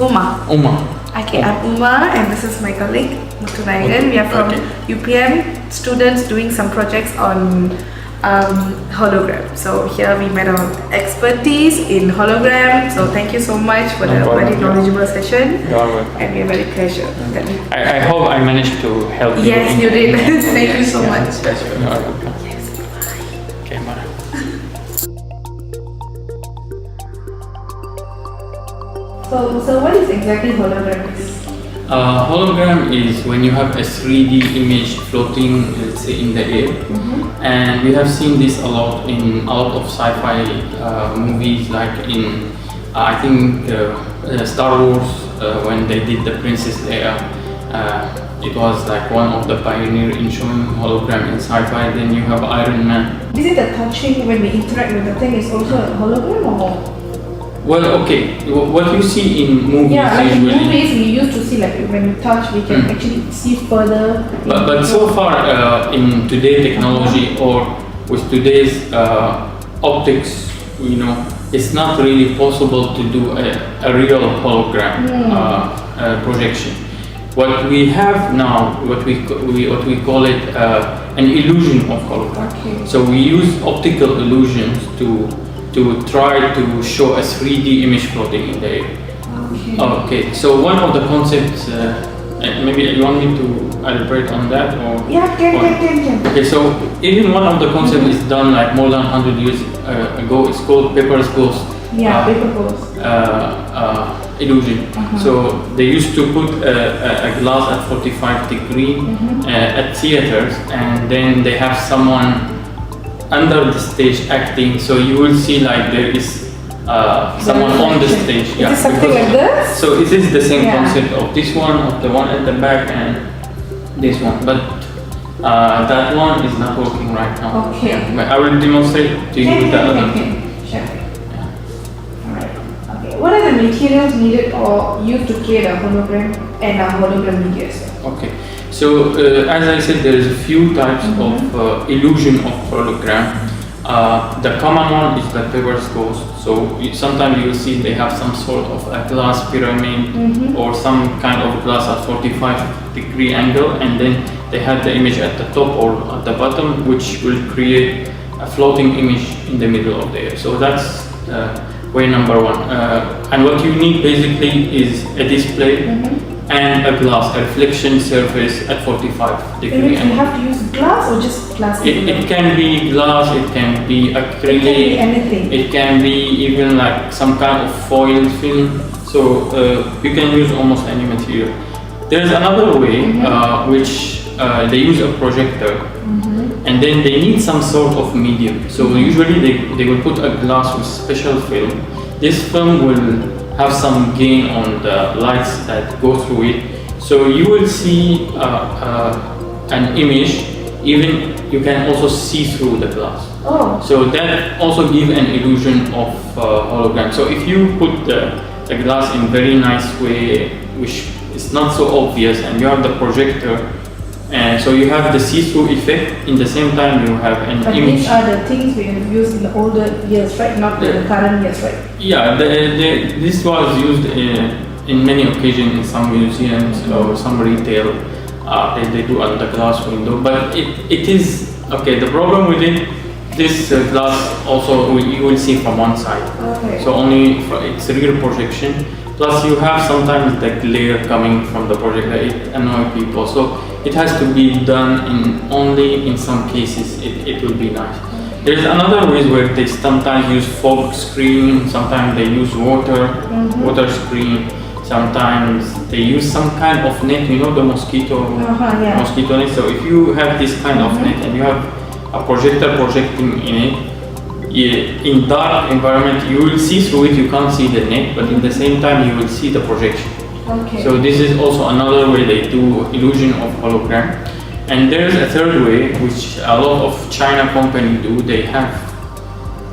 Uma. Okay, I'm Uma and this is my colleague Mutunayan. We are from UPM students doing some projects on hologram. So here we met our expertise in hologram. So thank you so much for the very knowledgeable session. And we are very pleasure. I hope I managed to help you. Yes, you did. Thank you so much. Yes, bye. Okay, bye. So what is exactly hologram? Hologram is when you have a 3D image floating, let's say, in the air, and we have seen this a lot in a lot of sci-fi movies, like in I think Star Wars when they did the Princess Leia. It was like one of the pioneer in showing hologram in sci-fi. Then you have Iron Man. Is it the touching when we interact with the thing is also a hologram or? Well, okay. What you see in movies, like usually, in movies we used to see like when we touch we can actually see further. But so far in today's technology or with today's optics, it's not really possible to do a real hologram projection. What we have now, what we call it an illusion of hologram. Okay. So we use optical illusions to try to show a 3D image floating in the air. Okay. So one of the concepts, maybe you want me to elaborate on that, or? Yeah, can. Okay, so even one of the concepts is done like more than 100 years ago. It's called paper's ghost. Yeah, paper ghost. Illusion. So they used to put a glass at 45 degrees at theaters, and then they have someone under the stage acting, so you will see like there is someone on the stage. Is it something like this? So it is the same concept of this one, of the one at the back, and this one. But that one is not working right now. Okay. But I will demonstrate to you the other. Sure. Alright. Okay. What are the materials needed or used to create a hologram and a hologram video as well? Okay. So as I said, there is a few types of illusion of hologram. The common one is the paper's ghost. So sometimes you will see they have some sort of a glass pyramid or some kind of glass at 45-degree angle, and then they have the image at the top or at the bottom, which will create a floating image in the middle of the air. So that's way number one. And what you need basically is a display and a glass, a reflection surface at 45-degree angle. You have to use glass or just plastic? It can be glass, it can be acrylic, it can be anything. It can be even like some kind of foil film. So you can use almost any material. There's another way which they use a projector, and then they need some sort of medium. So usually they will put a glass with special film. This film will have some gain on the lights that go through it, so you will see an image. Even you can also see through the glass. So that also gives an illusion of hologram. So if you put the glass in very nice way, which is not so obvious, and you have the projector, and so you have the see-through effect. In the same time, you have an image. These are the things we have used in the older years, right? Not the current years, right? Yeah, this was used in many occasions in some museums or some retail. They do on the glass window, but it is okay. The problem with it, this glass also you will see from one side. Okay. So only it's a real projection. Plus you have sometimes the glare coming from the projector. It annoys people. So it has to be done only in some cases. It will be nice. There is another way where they sometimes use fog screen. Sometimes they use water screen. Sometimes they use some kind of net. You know the mosquito net. So if you have this kind of net and you have a projector projecting in it, in dark environment you will see through it. You can't see the net, but in the same time you will see the projection. Okay. So this is also another way they do illusion of hologram. And there's a third way which a lot of China companies do. They have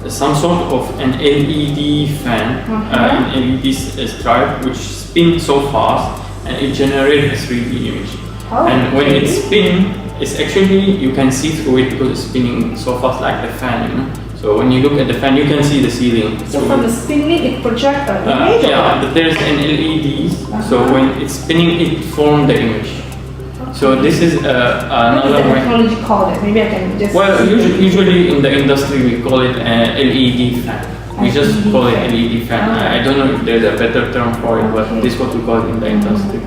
some sort of an LED fan, an LED stripe which spins so fast and it generates a 3D image. And when it spins, it's actually, you can see through it because it's spinning so fast like the fan, So when you look at the fan, you can see the ceiling. So from the spinning, it projects an image? Yeah, but there's an LEDs. So when it's spinning, it forms the image. So this is another way. What is the technology called? Maybe I can just. Well, usually in the industry we call it an LED fan. We just call it LED fan. I don't know if there's a better term for it, but this is what we call it in the industry.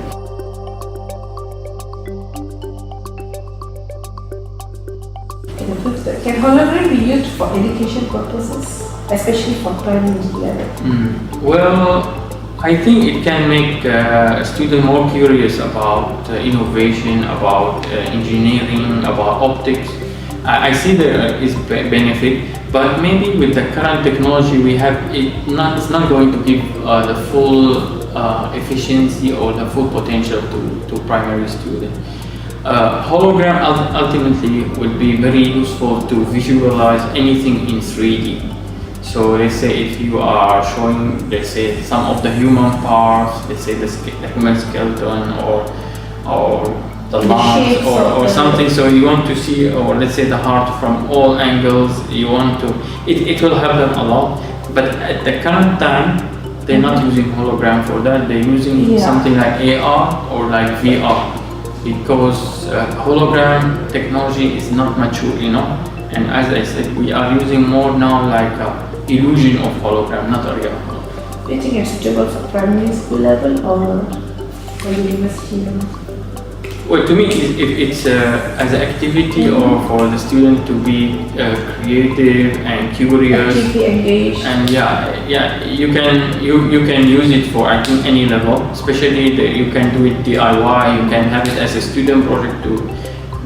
Can hologram be used for education purposes, especially for primary level? Well, I think it can make a student more curious about innovation, about engineering, about optics. I see there is benefit, but maybe with the current technology we have, it's not going to give the full efficiency or the full potential to primary students. Hologram ultimately will be very useful to visualize anything in 3D. So let's say if you are showing, let's say, some of the human parts, let's say the human skeleton or the lungs or something, so you want to see, or let's say the heart from all angles, you want to, it will help them a lot. But at the current time, they're not using hologram for that, they're using something like AR or like VR. Because hologram technology is not mature enough, and as I said, we are using more now like illusion of hologram, not a real hologram. Do you think it's suitable for primary school level or for university level? Well, to me, if it's as an activity or for the student to be creative and curious, actively engaged, and you can use it for I think any level. Especially you can do it DIY. You can have it as a student project to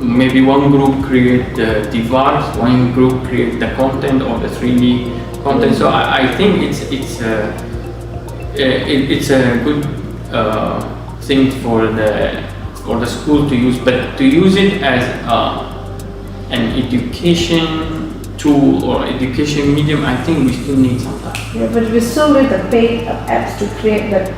maybe one group create the device, one group create the content or the 3D content. So I think it's a good thing for the school to use, but to use it as an education tool or education medium, I think we still need some time. Yeah, but we still need the paid apps to create that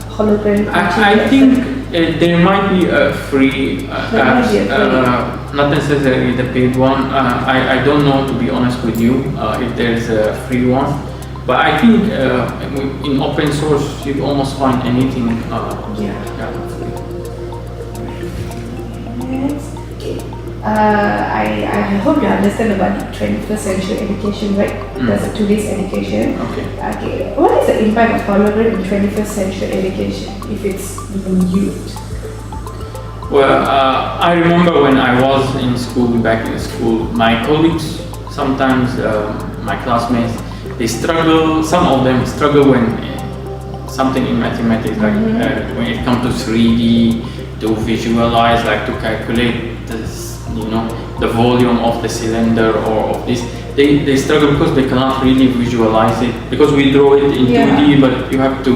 hologram. I think there might be a free apps, not necessarily the paid one. I don't know, to be honest with you, if there's a free one. But I think in open source you almost find anything. I hope you understand about the 21st century education, right? That's a today's education. Okay. What is the impact of hologram in 21st century education if it's being used? Well, I remember when I was in school, back in school, my colleagues, sometimes my classmates, they struggle, some of them struggle when something in mathematics, like when it comes to 3D, to visualize, like to calculate this, the volume of the cylinder or of this. They struggle because they cannot really visualize it, because we draw it in 2D, but you have to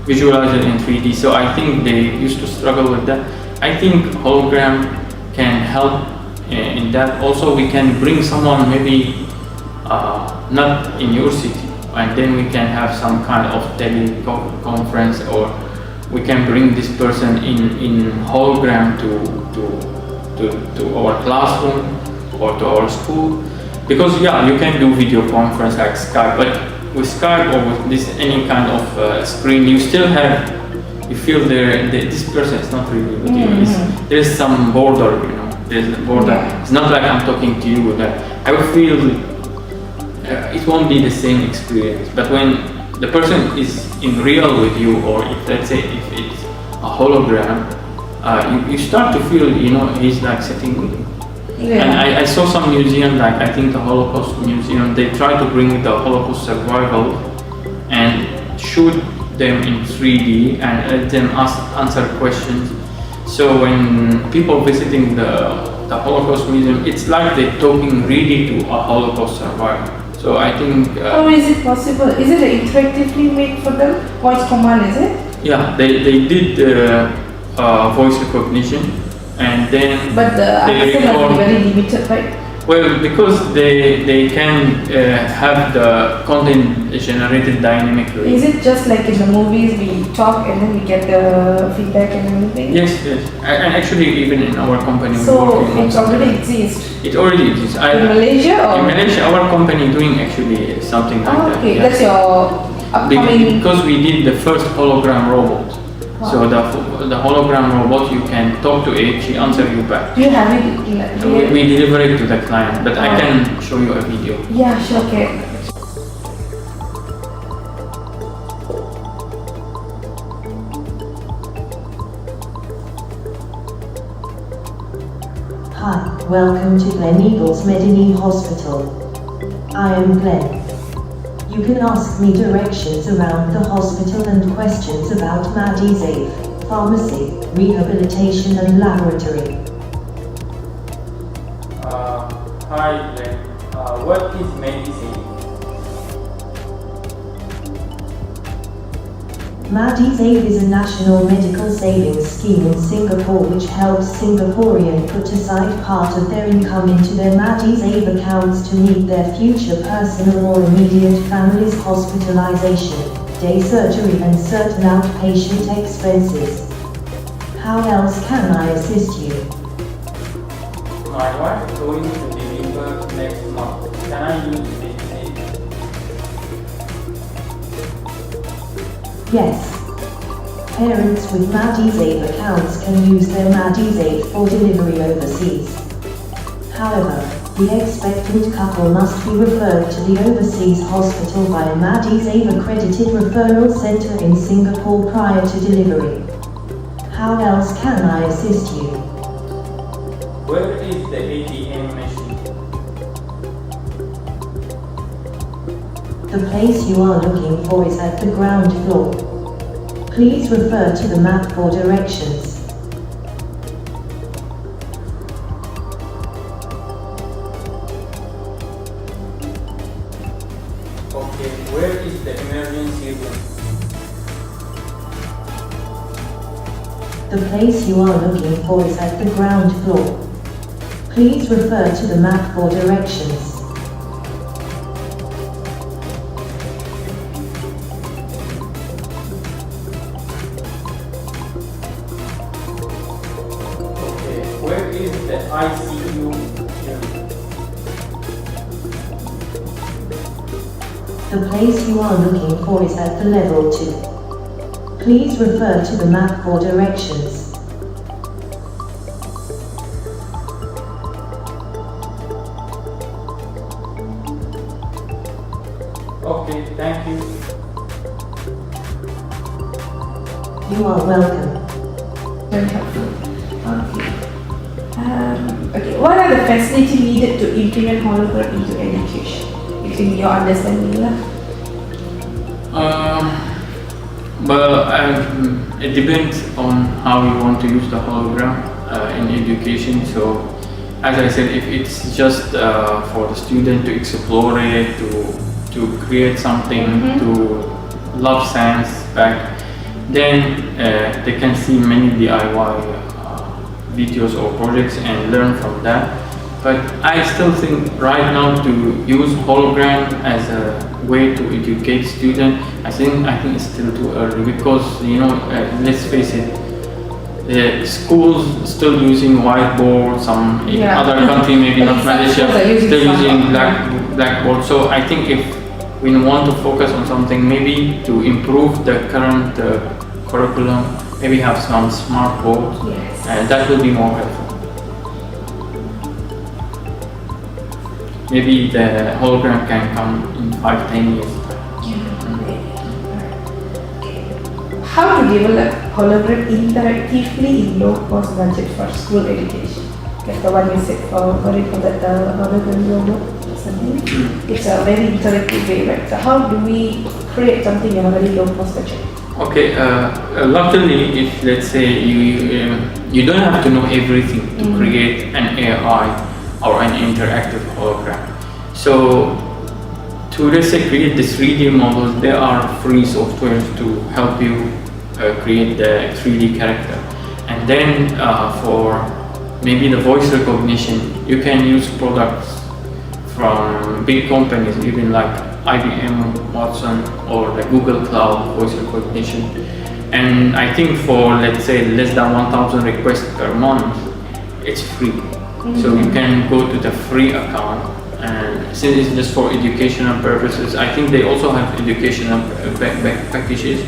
visualize it in 3D. So I think they used to struggle with that. I think hologram can help in that. Also, we can bring someone maybe not in your city, and then we can have some kind of teleconference, or we can bring this person in hologram to our classroom or to our school. Because you can do video conference like Skype, but with Skype or with this any kind of screen, you still have, you feel this person is not really with you. There's some border, there's a border. It's not like I'm talking to you. That I would feel it won't be the same experience. But when the person is in real with you, or if let's say if it's a hologram, you start to feel, he's like sitting with you. And I saw some museum, like I think the Holocaust Museum, they try to bring the Holocaust survival and shoot them in 3D and let them answer questions. So when people visiting the Holocaust Museum, it's like they're talking really to a Holocaust survivor. So I think... How is it possible? Is it interactively made for them? Voice command, is it? Yeah, they did voice recognition, and then but the they accent must be very limited, right? Well, because they can have the content generated dynamically. Is it just like in the movies we talk and then we get the feedback and everything? Yes, yes. And actually, even in our company, So we're working on it something. already exists. It already exists. In Malaysia or? In Malaysia, our company doing actually something like that. Okay, yeah. that's your upcoming. Because we did the first hologram robot. Wow. So the hologram robot, you can talk to it, she answers you back. Do you have it? We deliver it to the client, but I Oh. can show you a video. Yeah, sure. Okay. Hi, welcome to Glen Eagles Medini Hospital. I am Glenn. You can ask me directions around the hospital and questions about Madizave, pharmacy, rehabilitation and laboratory. Hi Glenn, what is medicine? Madizave is a national medical savings scheme in Singapore which helps Singaporeans put aside part of their income into their Madizave accounts to meet their future personal or immediate family's hospitalization, day surgery and certain outpatient expenses. How else can I assist you? My wife is going to deliver next month. Can I use medicine? Yes. Parents with Madizave accounts can use their Madizave for delivery overseas. However, the expectant couple must be referred to the overseas hospital by a Madizave accredited referral center in Singapore prior to delivery. How else can I assist you? Where is the ATM machine? The place you are looking for is at the ground floor. Please refer to the map for directions. Okay, where is the emergency room? The place you are looking for is at the ground floor. Please refer to the map for directions. Okay, where is the ICU unit? The place you are looking for is at the level 2. Please refer to the map for directions. Okay, thank you. You are welcome. Very helpful. Okay. Okay. What are the facilities needed to implement hologram into education? In your understanding, lah. It depends on how you want to use the hologram in education. So, as I said, if it's just for the student to explore it, to create something, to love science back, then they can see many DIY videos or projects and learn from that. But I still think right now to use hologram as a way to educate students, I think it's still too early because let's face it, the schools still using whiteboard. Some in other country, maybe not Malaysia, still using blackboard. So I think if we want to focus on something, maybe to improve the current curriculum, maybe have some smart boards, and that will be more helpful. Maybe the hologram can come in 5-10 years. How to develop hologram interactively in low-cost budget for school education? Like the one you said for that hologram robot or something. It's a very interactive way, right? So how do we create something in a very low-cost budget? Okay, luckily, if let's say you don't have to know everything to create an AI or an interactive hologram. So to let's say create the 3D models, there are free softwares to help you create the 3D character. And then for maybe the voice recognition, you can use products from big companies, even like IBM, Watson, or the Google Cloud voice recognition. And I think for, let's say, less than 1,000 requests per month, it's free. So you can go to the free account, and since it's just for educational purposes, I think they also have educational packages.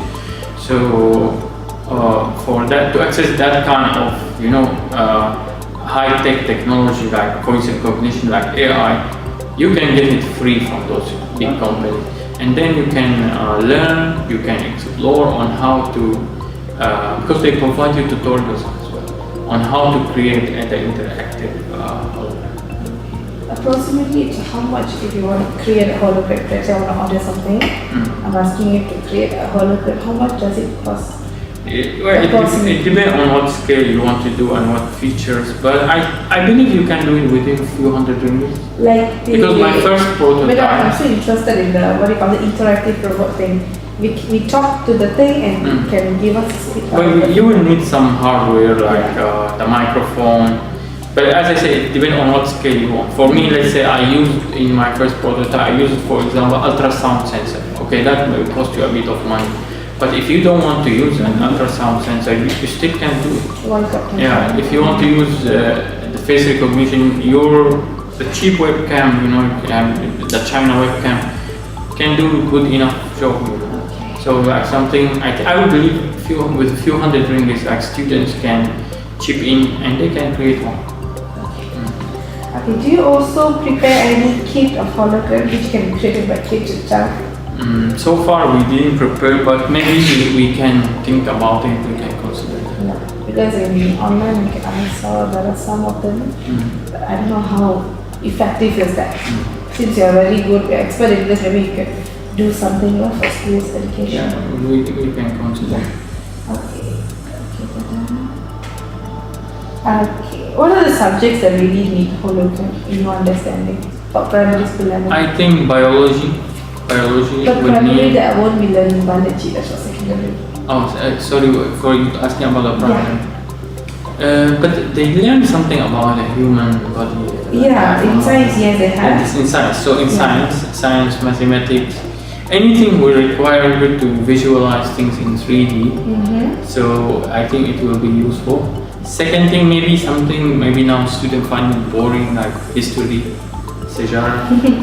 So for that, to access that kind of, high-tech technology like voice recognition, like AI, you can get it free from those big companies. And then you can learn, you can explore on how to, because they provide you tutorials as well, on how to create the interactive hologram. Approximately how much if you want to create a hologram? Let's say I want to order something, I'm asking you to create a hologram, how much does it cost? It depends on what scale you want to do and what features, but I believe you can do it within a few hundred ringgit. Because my first prototype. I'm still interested in the what you call the interactive robot thing. We talk to the thing and it can give us. Well, you will need some hardware like the microphone. But as I say, it depends on what scale you want. For me, let's say I used in my first prototype, I used, for example, ultrasound sensor. Okay, that may cost you a bit of money. But if you don't want to use an ultrasound sensor, you still can do it. Yeah, if you want to use the face recognition, the cheap webcam, the China webcam, can do good enough job. So like something, I would believe with a few hundred ringgit, like students can chip in and they can create one. Okay, do you also prepare any kit of hologram which can be created by kids itself? So far we didn't prepare, but maybe we can think about it, we can consider it. Yeah, because in online I saw there are some of them, but I don't know how effective is that. Since you are very good, expert in this, maybe you can do something for schools education. Yeah, we can consider. Okay, what are the subjects that really need hologram in your understanding for primary school level? I think biology. But primarily that I won't be learning biology, that's for secondary. Oh, sorry for you asking about the primary. But they learn something about the human body. In science, yes, they have. It's in science. So in science, mathematics, anything will require you to visualize things in 3D. So I think it will be useful. Second thing, maybe now students find it boring, like history.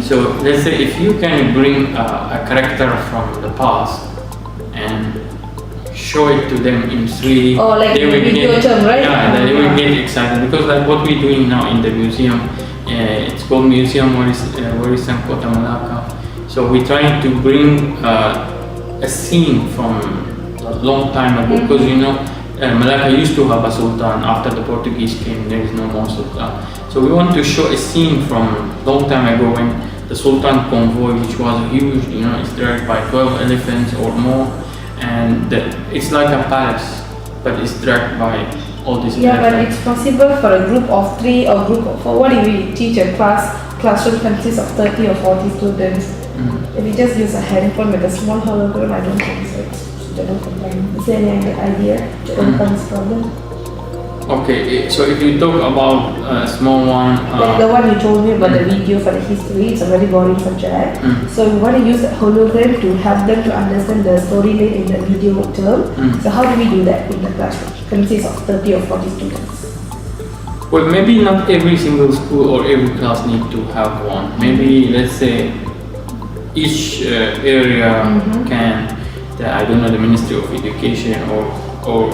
So let's say if you can bring a character from the past and show it to them in 3D, like they will video term, right? Yeah, they will get excited, because like what we're doing now in the museum, it's called Museum Warisan Kota Malacca. So we're trying to bring a scene from a long time ago, because Malacca used to have a sultan. After the Portuguese came, there is no more sultan. So we want to show a scene from long time ago when the sultan convoy, which was huge, it's dragged by 12 elephants or more, and it's like a palace, but it's dragged by all these elephants. But it's possible for a group of 3 or group of 4. What if we teach a classroom consists of 30 or 40 students? If we just use a handphone with a small hologram, I don't think so. Is there any idea to overcome this problem? Okay, so if you talk about a small one... like the one you told me about the video for the history, it's a very boring subject. So we want to use a hologram to help them to understand the storyline in the video term. So how do we do that in the classroom? It consists of 30 or 40 students. Well, maybe not every single school or every class need to have one. Maybe, let's say, each area can... I don't know, the Ministry of Education or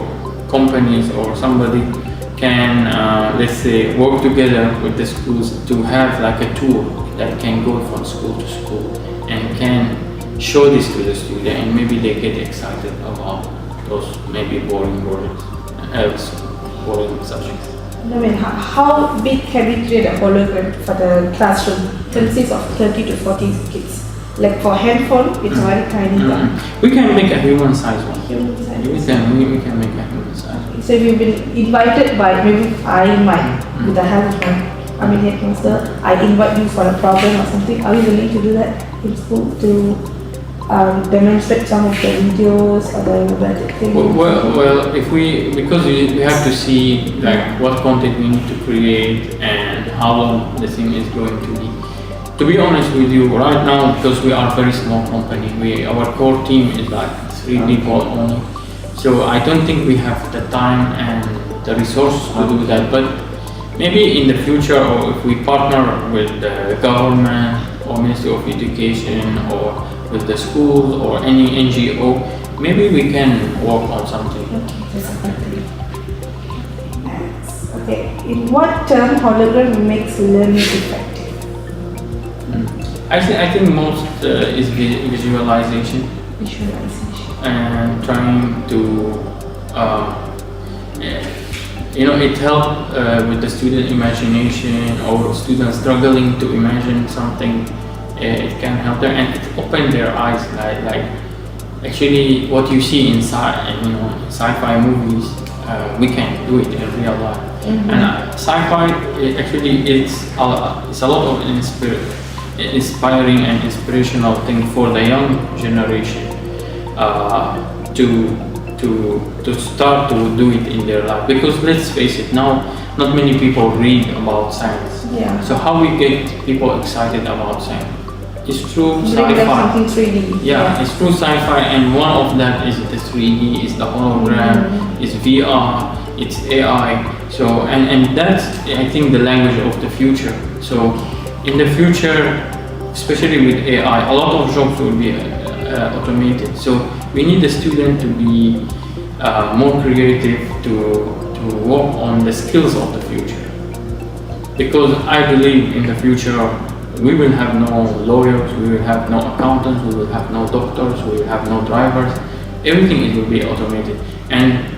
companies or somebody can, let's say, work together with the schools to have like a tour that can go from school to school and can show this to the student, and maybe they get excited about those maybe boring subjects. I mean, how big can we create a hologram for the classroom? It consists of 30 to 40 kids. Like for handphone, it's very tiny. We can make a human size one. Human size. We can make a human size one. So if you've been invited by, maybe I might, with the help of my headmaster, I invite you for a problem or something. Are you willing to do that in school to demonstrate some of the videos or the robotic things? Well, because we have to see like what content we need to create and how long the thing is going to be. to be honest with you, right now, because we are a very small company, our core team is like 3 people only. So I don't think we have the time and the resources to do that. But maybe in the future, or if we partner with the government or Ministry of Education or with the schools or any NGO, maybe we can work on something. Okay, in what term hologram makes learning effective? I think most is visualization. Visualization. And trying to, it helps with the student imagination or students struggling to imagine something. It can help them and it open their eyes. Like actually, what you see inside, sci-fi movies, we can do it in real life. And sci-fi actually it's a lot of inspiring and inspirational thing for the young generation. To start to do it in their life, because let's face it, now not many people read about science. Yeah. So how we get people excited about science? It's through Bring them sci-fi. something 3D. Yeah, it's through sci-fi, and one of that is the 3D, is the hologram, is VR, it's AI. So and that's, I think, the language of the future. So in the future, especially with AI, a lot of jobs will be automated. So we need the student to be more creative, to work on the skills of the future. Because I believe in the future we will have no lawyers, we will have no accountants, we will have no doctors, we will have no drivers. Everything will be automated, and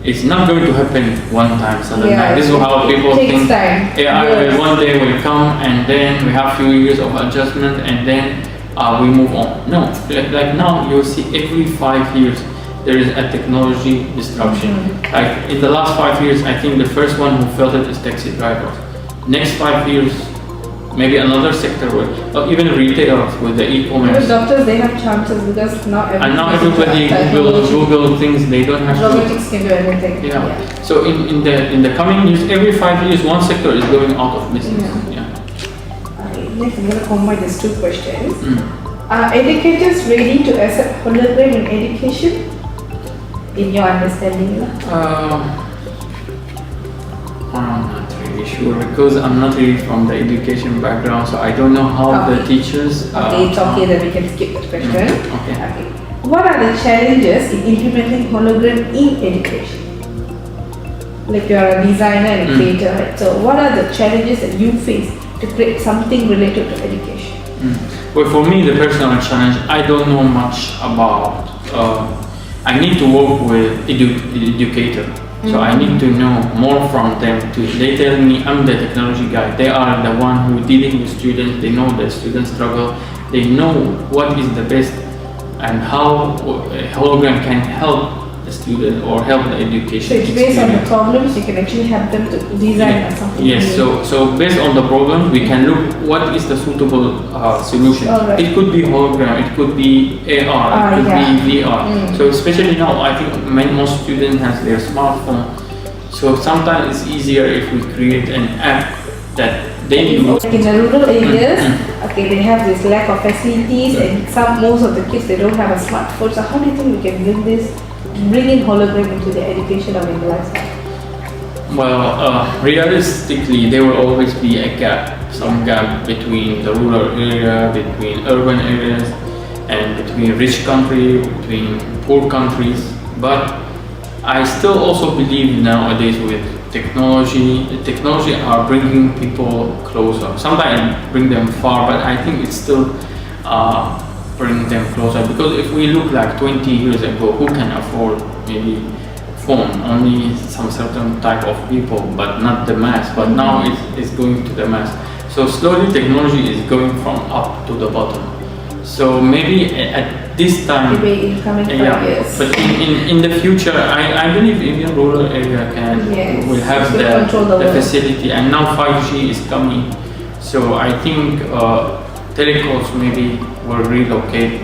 it's not going to happen one time suddenly. Yeah, This is how people takes think. time. AI Yes. will one day will come, and then we have few years of adjustment, and then we move on. No, like now you'll see every 5 years there is a technology disruption. Like in the last 5 years, I think the first one who felt it is taxi drivers. Next 5 years, maybe another sector will, or even retailers with the e-commerce. Even doctors, they have chances because now everybody Google things, they don't have to. Robotics can do everything. Yeah. So in the coming years, every 5 years, one sector is going out of business. Yeah. Okay, next I'm going to combine these two questions. Are educators ready to accept hologram in education? In your understanding? I'm not really sure, because I'm not really from the education background, so I don't know how the teachers. Okay, it's okay that we can skip that question. Okay. What are the challenges in implementing hologram in education? Like you are a designer and a creator, right? So what are the challenges that you face to create something related to education? Well, for me, the personal challenge, I don't know much about. I need to work with educator. So I need to know more from them. They tell me I'm the technology guy. They are the one who dealing with students. They know the student struggle. They know what is the best and how hologram can help the student or help the education. So it's based on the problems, you can actually help them to design something. Yes, so based on the problem, we can look what is the suitable solution. Right. It could be hologram, it could be AR, it could be VR. So especially now, I think most students have their smartphone. So sometimes it's easier if we create an app that they use. Like in the rural areas, okay, they have this lack of facilities, and most of the kids, they don't have a smartphone. So how do you think we can bring in hologram into the education or in the lifestyle? Well, realistically, there will always be a gap, some gap between the rural area, between urban areas, and between rich country, between poor countries. But I still also believe nowadays with technology are bringing people closer. Sometimes bring them far, but I think it's still bring them closer, because if we look like 20 years ago, who can afford maybe phone? Only some certain type of people, but not the mass. But now it's going to the mass. So slowly technology is going from up to the bottom. So maybe at this time, Maybe in coming 5 years. But in the future, I believe even rural area will have the facility, and now 5G is coming. So I think telecoms maybe will relocate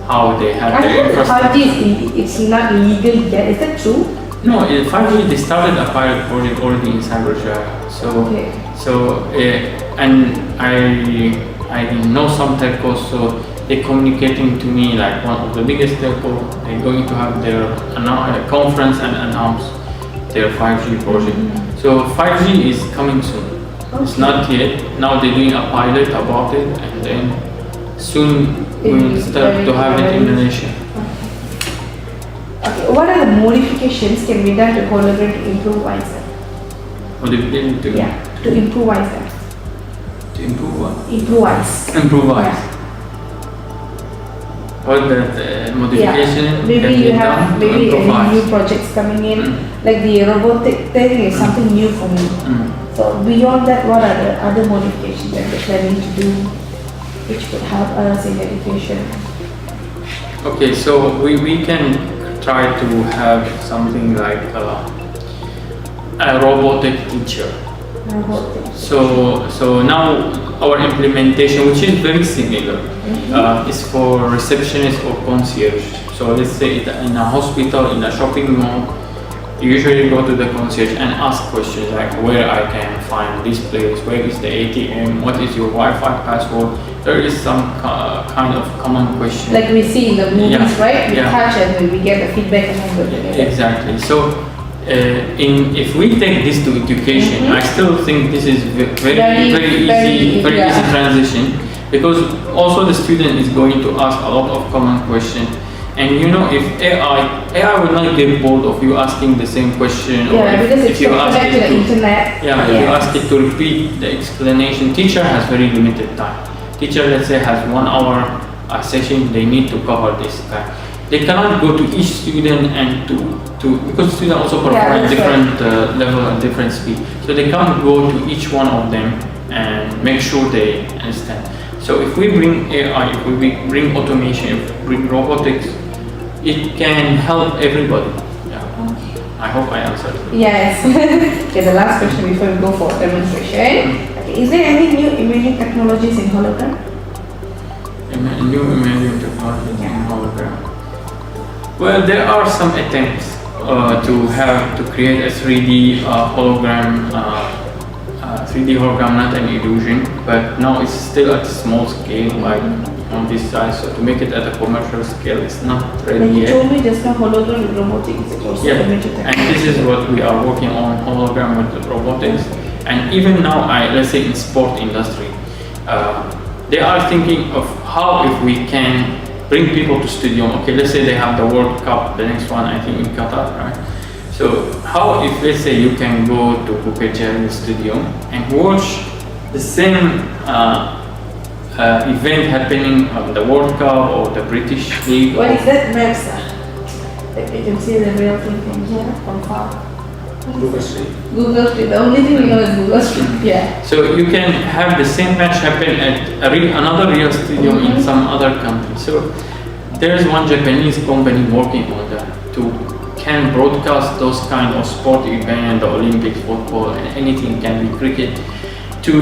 how they have their infrastructure. 5G it's not legal yet. Is that true? No, in 5G they started a pilot project already in Cyberjaya. And I know some telcos, so they're communicating to me like one of the biggest telco. They're going to have their conference and announce their 5G project. So 5G is coming soon. It's not yet. Now they're doing a pilot about it, and then soon we'll start to have it in Indonesia. Okay, what are the modifications can be done to hologram to improvise them? Modification to To improvise them. to improve what? Improvise. Improvise. Yeah. What that modification Maybe can you be have done to maybe any improvise. new projects coming in, like the robotic thing is something new for me. So beyond that, what are the other modifications that we're planning to do, which could help us in education? Okay, so we can try to have something like a robotic teacher. Robotic. So now our implementation, which is very similar, is for receptionist or concierge. So let's say in a hospital, in a shopping mall, you usually go to the concierge and ask questions like where I can find this place, where is the ATM, what is your Wi-Fi password. There is some kind of common question. Like we see in the movies, right? We Yeah. touch and we get the feedback and then go together. Exactly. So if we take this to education, I still think this is very easy transition, because also the student is going to ask a lot of common questions. And you know, if AI will not get bored of you asking the same question, or because if it's you ask connected it to the internet. if you ask it to repeat the explanation. Teacher has very limited time. Teacher, let's say, has 1 hour session, they need to cover this time. They cannot go to each student and because students also perform at different level and different speed. So they can't go to each one of them and make sure they understand. So if we bring AI, if we bring automation, if we bring robotics, it can help everybody. Yeah. I hope I answered. Yes. Okay, the last question before we go for demonstration. Okay, is there any new imaging technologies in hologram? New imaging technology in hologram. Well, there are some attempts to create a 3D hologram. 3D hologram, not an illusion, but now it's still at a small scale, like on this size. So to make it at a commercial scale, it's not ready Like you yet. told me just now, hologram with robotics is also Yeah, imaging and technology. this is what we are working on, hologram with the robotics. And even now, let's say in sport industry, they are thinking of how if we can bring people to stadium. Okay, let's say they have the World Cup, the next one I think in Qatar, right? So how if let's say you can go to Bukit Stadium and watch the same event happening on the World Cup or the British League? What is that map, sir? Like you can see the real thing from here, from far. Google Street. Google Street. The only thing we know is Google Street. Yeah. So you can have the same match happen at another real stadium in some other country. So there is one Japanese company working on that can broadcast those kind of sport events, the Olympics, football, and anything, can be cricket, to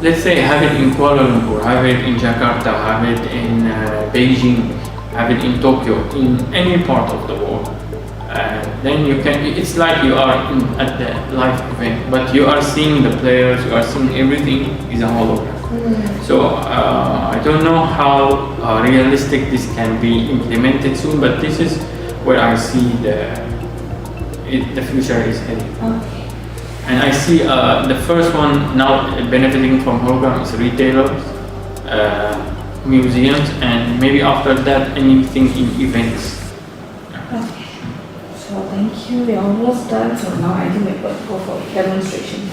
let's say have it in Kuala Lumpur, have it in Jakarta, have it in Beijing, have it in Tokyo, in any part of the world. Then you can, it's like you are at the live event, but you are seeing the players, you are seeing everything is a hologram. So I don't know how realistic this can be implemented soon, but this is where I see the future is heading. Okay. And I see the first one now benefiting from hologram is retailers, museums, and maybe after that anything in events. Okay. So thank you. We're almost done. So now I think we're going to go for demonstration.